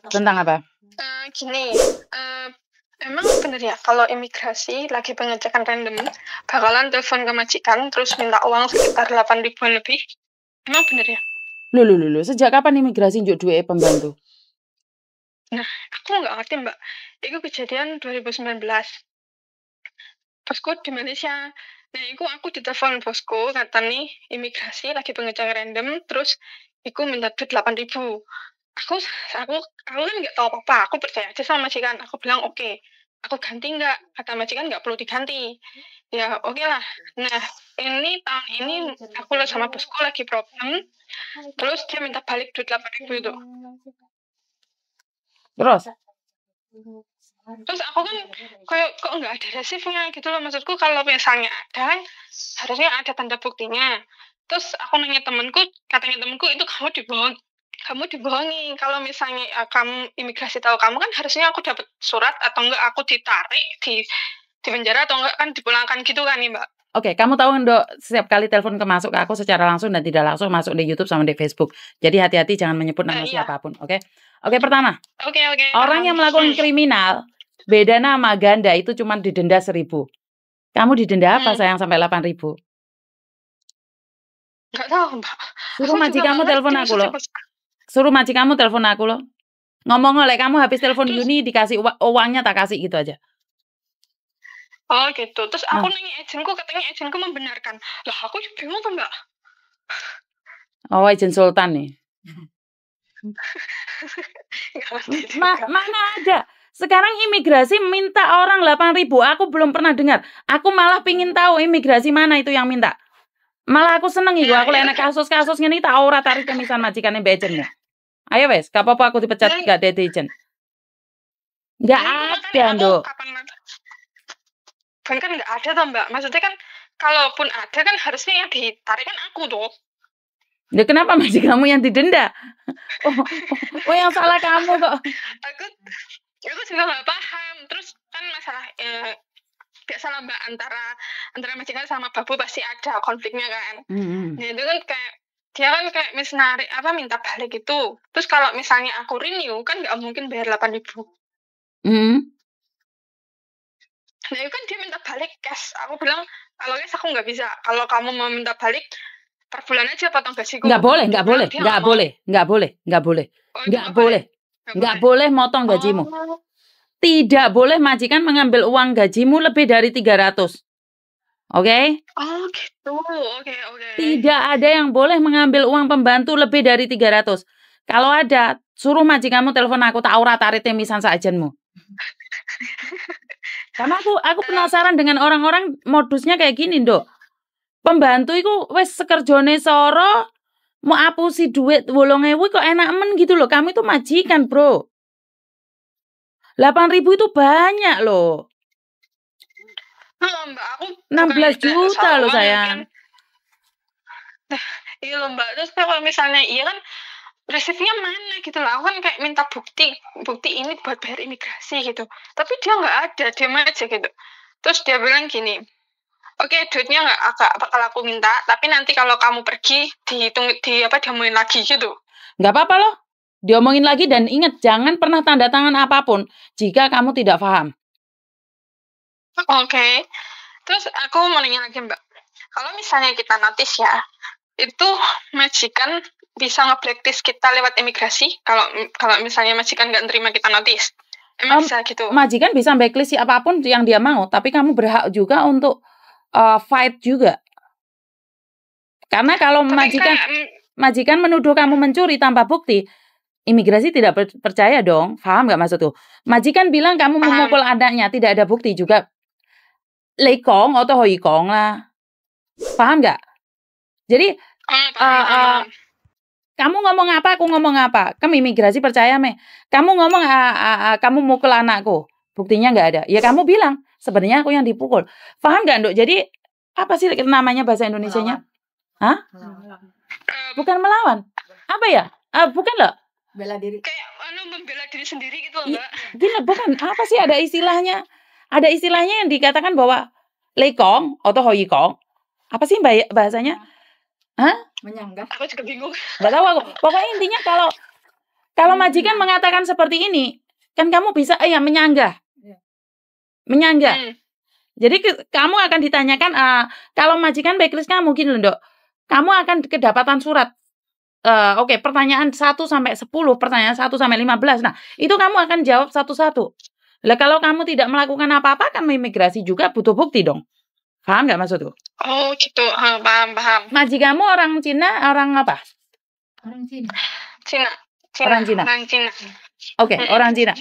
Tentang apa? Gini, emang bener ya kalau imigrasi lagi pengecekan random bakalan telepon ke majikan terus minta uang sekitar 8 ribuan lebih? Emang bener ya? Loh, sejak kapan imigrasi njuk duwe pembantu? Nah, aku nggak ngerti mbak. Itu kejadian 2019. Bosku di Malaysia. Nah, itu aku ditelepon bosku, kata nih imigrasi lagi pengecekan random, terus aku minta duit 8 ribu. Aku kan nggak tahu apa-apa, aku percaya aja sama majikan. Aku bilang oke, aku ganti nggak? Kata majikan nggak perlu diganti. Ya oke lah. Nah, ini tahun ini aku sama bosku lagi problem, terus dia minta balik duit 8 ribu itu. Terus aku kan kayak kok nggak ada resifnya gitu loh, maksudku kalau misalnya ada harusnya ada tanda buktinya. Terus aku nanya temenku, katanya temenku itu kamu dibohongi. Kalau misalnya kamu imigrasi tahu kamu kan harusnya aku dapat surat atau enggak aku ditarik di penjara atau enggak kan dipulangkan gitu kan nih mbak. Oke, kamu tahu Ndok, setiap kali telepon masuk ke aku secara langsung dan tidak langsung masuk di YouTube sama di Facebook. Jadi hati-hati jangan menyebut nama siapapun, oke? Oke, pertama. Oke. Orang yang melakukan kriminal beda nama ganda itu cuma didenda 1.000. Kamu didenda apa sayang sampai 8.000? Nggak tahu mbak. Suruh majikanmu telepon aku loh. Suruh majikanmu telepon aku loh. Ngomong oleh kamu habis telepon Yuni dikasih uangnya tak kasih gitu aja. Oh gitu. Terus aku nanya agenku, katanya agenku membenarkan. Lah aku bingung tuh mbak. Oh, agen Sultan nih. Mana ada? Sekarang imigrasi minta orang 8.000. Aku belum pernah dengar. Aku malah pingin tahu imigrasi mana itu yang minta. Malah aku seneng iku. Aku lek kasus-kasus ngene tak ora tarik kemisan majikane mbek agenmu. Ayo wes, gak apa-apa aku dipecat gak dadi agen. Enggak ada, Nduk. Kan nggak ada toh mbak. Maksudnya kan kalaupun ada kan harusnya yang ditarik kan aku tuh. Ya kenapa majikanmu yang didenda? Oh yang salah kamu kok. Aku juga nggak paham. Terus kan masalah biasalah mbak antara majikan sama babu pasti ada konfliknya kan. Nah itu kan kayak dia kan kayak minta balik itu. Terus kalau misalnya aku renew kan nggak mungkin bayar 8 ribu. Nah itu kan dia minta balik cash. Aku bilang kalau cash aku nggak bisa. Kalau kamu mau minta balik per bulan aja potong gajiku. Nggak boleh motong gajimu. Tidak boleh majikan mengambil uang gajimu lebih dari 300. Oke? Oh gitu. Oke. Tidak ada yang boleh mengambil uang pembantu lebih dari 300. Kalau ada, suruh majikanmu telepon aku tak ora tarik temisan sajenmu. Karena aku penasaran dengan orang-orang modusnya kayak gini, Nduk. Pembantu itu wes sekerjone soro mau apusi duit 8.000 kok enak men gitu loh. Kamu itu majikan, Bro. 8.000 itu banyak loh. Mbak, aku 16 juta loh sayang. Iya loh mbak. Terus kalau misalnya iya kan resepnya mana gitu loh. Aku kan kayak minta bukti ini buat bayar imigrasi gitu. Tapi dia nggak ada, diam aja gitu. Terus dia bilang gini, oke, duitnya nggak bakal aku minta, tapi nanti kalau kamu pergi diomongin lagi gitu. Nggak apa-apa loh, diomongin lagi dan ingat jangan pernah tanda tangan apapun jika kamu tidak paham. Oke. Terus aku mau nanya lagi mbak, kalau misalnya kita notice ya, itu majikan bisa nge-blacklist kita lewat imigrasi kalau misalnya majikan nggak terima kita notice. Emang bisa gitu? Majikan bisa blacklist apapun yang dia mau, tapi kamu berhak juga untuk fight juga. Karena kalau majikan menuduh kamu mencuri tanpa bukti, imigrasi tidak percaya dong. Paham nggak maksudku? Majikan bilang kamu memukul anaknya, tidak ada bukti juga. Lekong atau hoikong lah. Paham nggak? Jadi kamu ngomong apa, aku ngomong apa. Kamu imigrasi percaya meh. Kamu ngomong kamu mukul anakku, buktinya nggak ada. Ya kamu bilang sebenarnya aku yang dipukul. Paham nggak, Nduk? Jadi apa sih namanya bahasa Indonesianya? Hah? Bukan melawan. Apa ya? Bukan loh. Bela diri. Kayak membela diri sendiri gitu loh, Mbak. Gini, bukan. Apa sih ada istilahnya? Ada istilahnya yang dikatakan bahwa lekong atau hoikong. Apa sih bahasanya? Hah? Menyanggah. Aku juga bingung. Nggak tahu aku. Pokoknya intinya Kalau majikan mengatakan seperti ini, kan kamu bisa menyanggah. Jadi kamu akan ditanyakan, kalau majikan backlist kamu gini loh, Dok. Kamu akan kedapatan surat. Oke, pertanyaan 1 sampai 10, pertanyaan 1 sampai 15. Nah, itu kamu akan jawab satu-satu. Lah kalau kamu tidak melakukan apa-apa, kan imigrasi juga butuh bukti dong. Paham nggak maksudku? Oh gitu, paham. Majikanmu orang Cina, orang apa? Orang Cina. Orang Cina. Oke, orang Cina.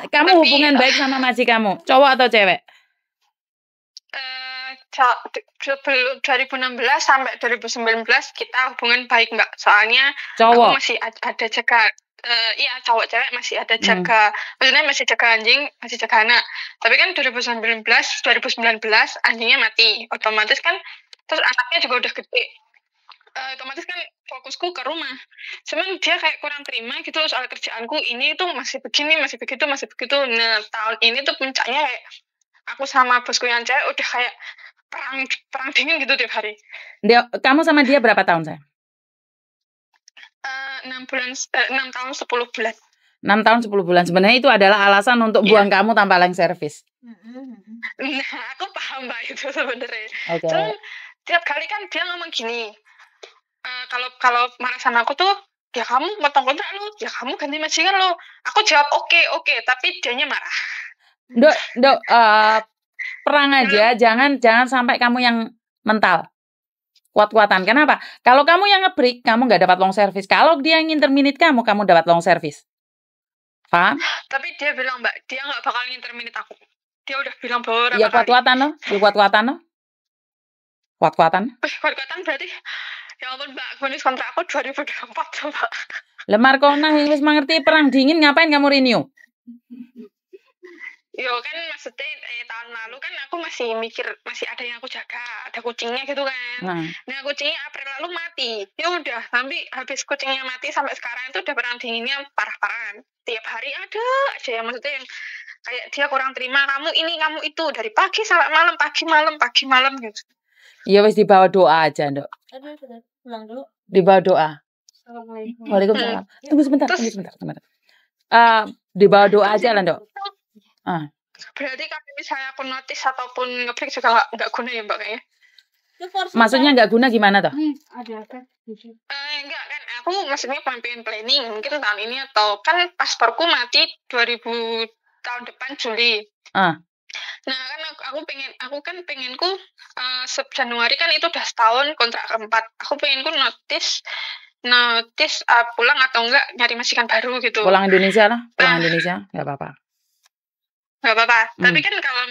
Kamu hubungan baik sama majikanmu, cowok atau cewek? 2016 sampai 2019 kita hubungan baik, Mbak. Soalnya cowok. Aku masih ada jaga. Iya, cowok cewek masih ada jaga. Maksudnya masih jaga anjing, masih jaga anak. Tapi kan 2019 anjingnya mati. Otomatis kan terus anaknya juga udah gede. Otomatis kan fokusku ke rumah. Cuman dia kayak kurang terima gitu soal kerjaanku. Ini tuh masih begini, masih begitu. Nah, tahun ini tuh puncaknya kayak aku sama bosku yang cewek udah kayak perang dingin gitu tiap hari. Kamu sama dia berapa tahun, sayang? 6 tahun 10 bulan. 6 tahun 10 bulan. Sebenarnya itu adalah alasan untuk buang kamu tanpa line service. Nah, aku paham Mbak itu sebenarnya. Okay. Cuman tiap kali kan dia ngomong gini. Kalau marah sama aku tuh, ya kamu potong kontrak lu, ya kamu ganti majikan lu. Aku jawab oke, tapi dianya marah. Dok, perang aja, jangan sampai kamu yang mental. Kuat-kuatan. Kenapa? Kalau kamu yang nge-break, kamu nggak dapat long service. Kalau dia yang interminate kamu dapat long service. Paham? Tapi dia bilang, Mbak, dia nggak bakal interminate aku. Dia udah bilang bahwa ya kuat-kuatan loh. Kuat-kuatan berarti, ya ampun Mbak, bonus kontrak aku 2024 Mbak. Lah Markona yang wis mengerti perang dingin, ngapain kamu renew? Yo kan maksudnya tahun lalu kan aku masih mikir masih ada yang aku jaga, ada kucingnya gitu kan. Nah kucingnya April lalu mati. Ya udah, tapi habis kucingnya mati sampai sekarang itu udah perang dinginnya parah-parahan. Tiap hari ada aja yang maksudnya yang kayak dia kurang terima kamu ini kamu itu dari pagi sampai malam, pagi malam gitu. Ya wis dibawa doa aja, Ndok. Pulang dulu. Dibawa doa. Assalamualaikum. Waalaikumsalam. Tunggu sebentar. Dibawa doa aja lah, Ndok. Berarti kalau misalnya aku notice ataupun nge-break juga nggak guna ya Mbak kayaknya? Maksudnya nggak guna gimana toh? Ada apa? Enggak kan, aku maksudnya pengen planning mungkin tahun ini atau kan pasporku mati 2000 tahun depan Juli. Nah kan aku pengenku Januari kan itu udah setahun kontrak keempat. Aku pengenku notice pulang atau enggak nyari majikan baru gitu. Pulang Indonesia lah, Indonesia nggak apa-apa. Nggak apa-apa. Tapi kan kalau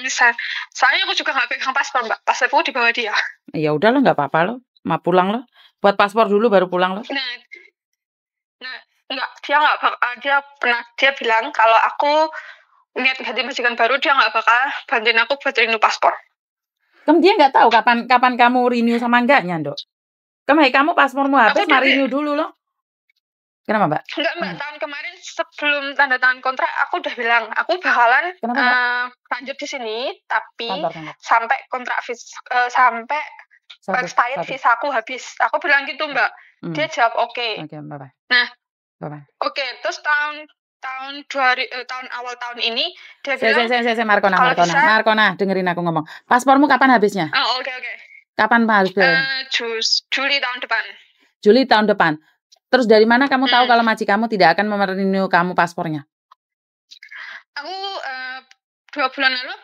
soalnya aku juga nggak pegang paspor Mbak. Pasporku di bawah dia. Ya udah lo nggak apa-apa lo, mau pulang lo. Buat paspor dulu baru pulang lo. Nah enggak, dia bilang kalau aku niat ganti majikan baru dia nggak bakal bantuin aku buat renew paspor. Kamu dia nggak tahu kapan kamu renew sama enggaknya, Dok. Kamu paspormu habis, renew dulu lo. Kenapa Mbak? Enggak Mbak, tahun kemarin sebelum tanda tangan kontrak aku udah bilang aku bakalan lanjut di sini, tapi sampai kontrak sampai expired visa aku habis. Aku bilang gitu Mbak. Dia jawab oke. Oke, bye-bye. Nah, oke, terus tahun awal tahun ini dia bilang Markona, dengerin aku ngomong. Paspormu kapan habisnya? Oh, oke. Kapan habis? Juli tahun depan. Juli tahun depan. Terus dari mana kamu tahu kalau maji kamu tidak akan merenew kamu paspornya? Aku 2 bulan lalu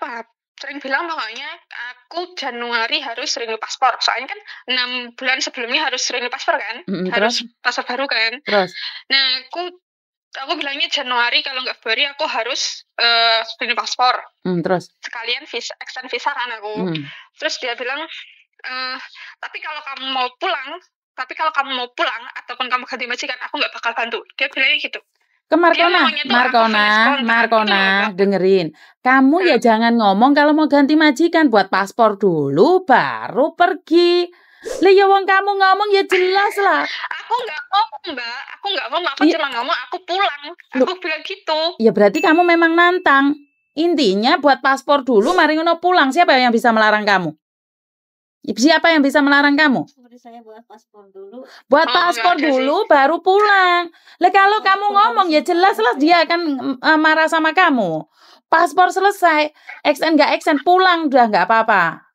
sering bilang pokoknya aku Januari harus renew paspor. Soalnya kan 6 bulan sebelumnya harus renew paspor kan? Harus paspor baru kan? Terus? Nah, aku bilangnya Januari, kalau nggak Februari aku harus renew paspor. Terus? Sekalian extend visa kan aku. Terus dia bilang, tapi kalau kamu mau pulang ataupun kamu ganti majikan, aku nggak bakal bantu. Dia bilangnya gitu. Ke Markona, dengerin. Kamu ya jangan ngomong kalau mau ganti majikan, buat paspor dulu baru pergi. Lah ya wong kamu ngomong ya jelas lah. Aku nggak ngomong Mbak, aku cuma ngomong aku pulang. Aku bilang gitu. Ya berarti kamu memang nantang. Intinya buat paspor dulu, mari ngono pulang. Siapa yang bisa melarang kamu? Siapa yang bisa melarang kamu? Seperti saya buat paspor dulu. Buat paspor dulu baru pulang. Lah kalau kamu ngomong ya jelas-jelas dia akan marah sama kamu. Paspor selesai, extend nggak extend, pulang udah nggak apa-apa.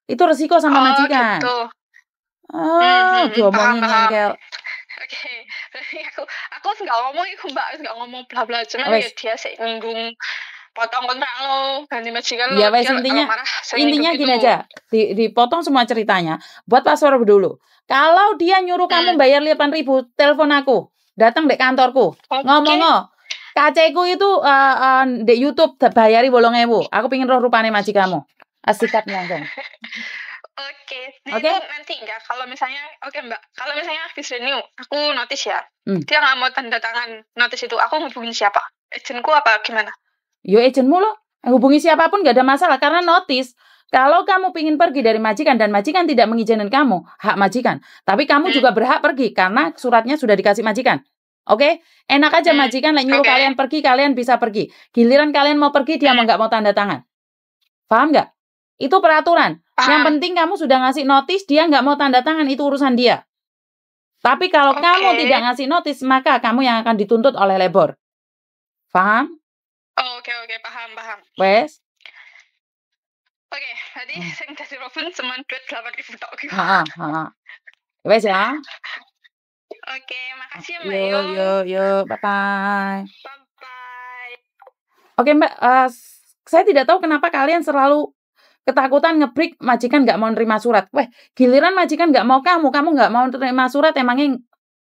Itu resiko sama majikan. Gitu. Diomongin ngengkel. Oke. Aku nggak ngomong itu Mbak, nggak ngomong bla bla, cuma ya dia nyinggung potong kontrak lo, ganti majikan lo. Ya wes intinya gini aja, dipotong semua ceritanya. Buat paspor dulu. Kalau dia nyuruh kamu bayar 8.000, telepon aku, datang di kantorku, ngomong KC-ku itu di YouTube bayari 8.000. Aku pengen roh rupane majikanmu. Asikat langsung. Oke. Nanti enggak kalau misalnya Mbak, kalau misalnya habis renew, aku notice ya. Dia nggak mau tanda tangan notice itu, aku hubungin siapa? Agentku apa gimana? Yo agentmu loh. Hubungi siapapun nggak ada masalah karena notice. Kalau kamu pingin pergi dari majikan dan majikan tidak mengizinkan kamu, hak majikan. Tapi kamu juga berhak pergi karena suratnya sudah dikasih majikan. Oke? Enak aja majikan nyuruh kalian pergi, kalian bisa pergi. Giliran kalian mau pergi, dia nggak mau tanda tangan. Paham nggak? Itu peraturan. Yang penting kamu sudah ngasih notice, dia nggak mau tanda tangan, itu urusan dia. Tapi kalau kamu tidak ngasih notice, maka kamu yang akan dituntut oleh labor. Paham? Oke, paham. Wes. Oke, tadi saya kasih Robin cuma duit 8.000 tok. Wes ya. Oke, makasih Mbak. Yo, bye-bye. Bye-bye. Oke Mbak, saya tidak tahu kenapa kalian selalu ketakutan ngebreak majikan nggak mau nerima surat. Giliran majikan nggak mau kamu nggak mau nerima surat, emangnya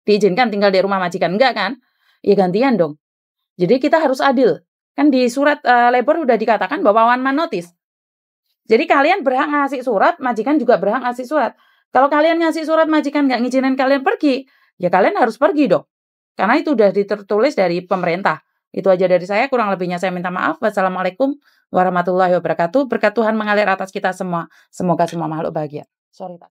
diizinkan tinggal di rumah majikan? Enggak kan? Ya gantian dong. Jadi kita harus adil. Kan di surat labor udah dikatakan bahwa one man notice. Jadi kalian berhak ngasih surat, majikan juga berhak ngasih surat. Kalau kalian ngasih surat, majikan nggak ngizinin kalian pergi, ya kalian harus pergi dong. Karena itu udah ditulis dari pemerintah. Itu aja dari saya, kurang lebihnya saya minta maaf. Wassalamualaikum warahmatullahi wabarakatuh. Berkat Tuhan mengalir atas kita semua. Semoga semua makhluk bahagia. Sorry Pak.